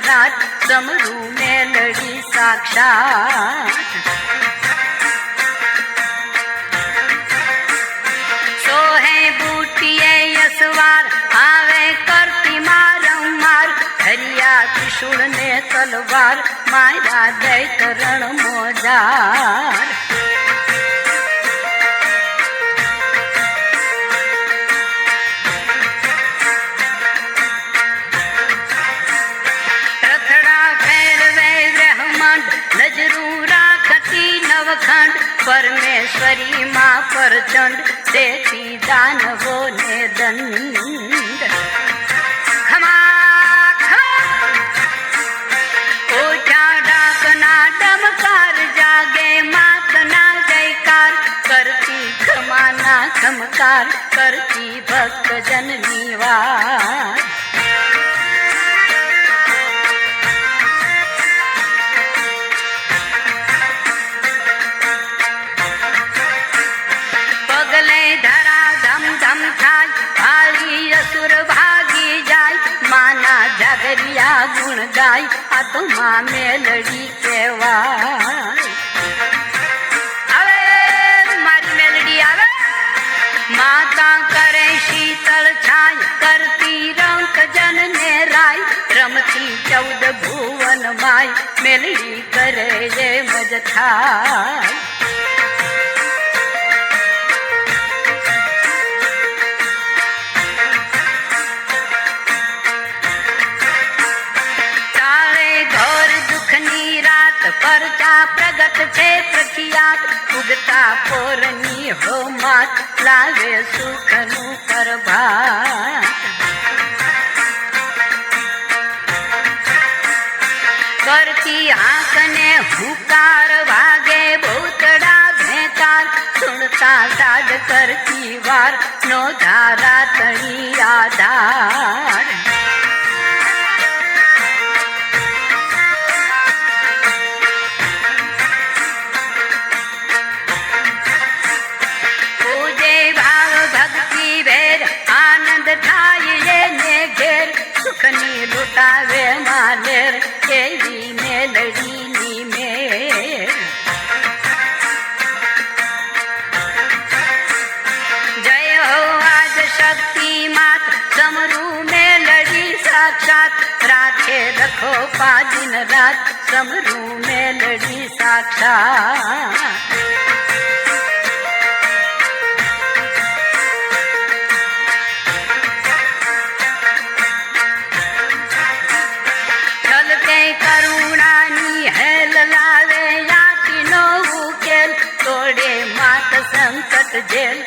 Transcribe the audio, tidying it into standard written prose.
रात समरू मेलडी साक्षात सोहे बूटिये यसवार आवे करती मारंमार हरिया त्रिशूल ने तलवार माया दैत रण मोजार नवखंड परमेश्वरी माँ प्रचंड देती दानवों ने दंड खमा ओझा डाकना डमकार जागे मातना जयकार करती खमाना खमकार करती भक्त जन निवार जागरिया गुण गाय आत्मा मेलडी केवाय आवे मारी मेलडी आवे माता करे शीतल छाय करती रंक जन ने राय रमती 14 भुवन माय मेलडी करे ये मज थाय परचा प्रगट छे प्रख्यात उगता पोरनी हो मात लावे सुखनु प्रभात करती आंख ने हुकार भागे भूतड़ा भेकार सुनता साध करती वार नो धारा तणी आधार सुखनी लुटावे मालेर केवी मेलडी नी मेर जय हो आज शक्ति मात समरू मेलडी साक्षात राखे रखो पा दिन रात समरू मेलडी साक्षात संकट जेल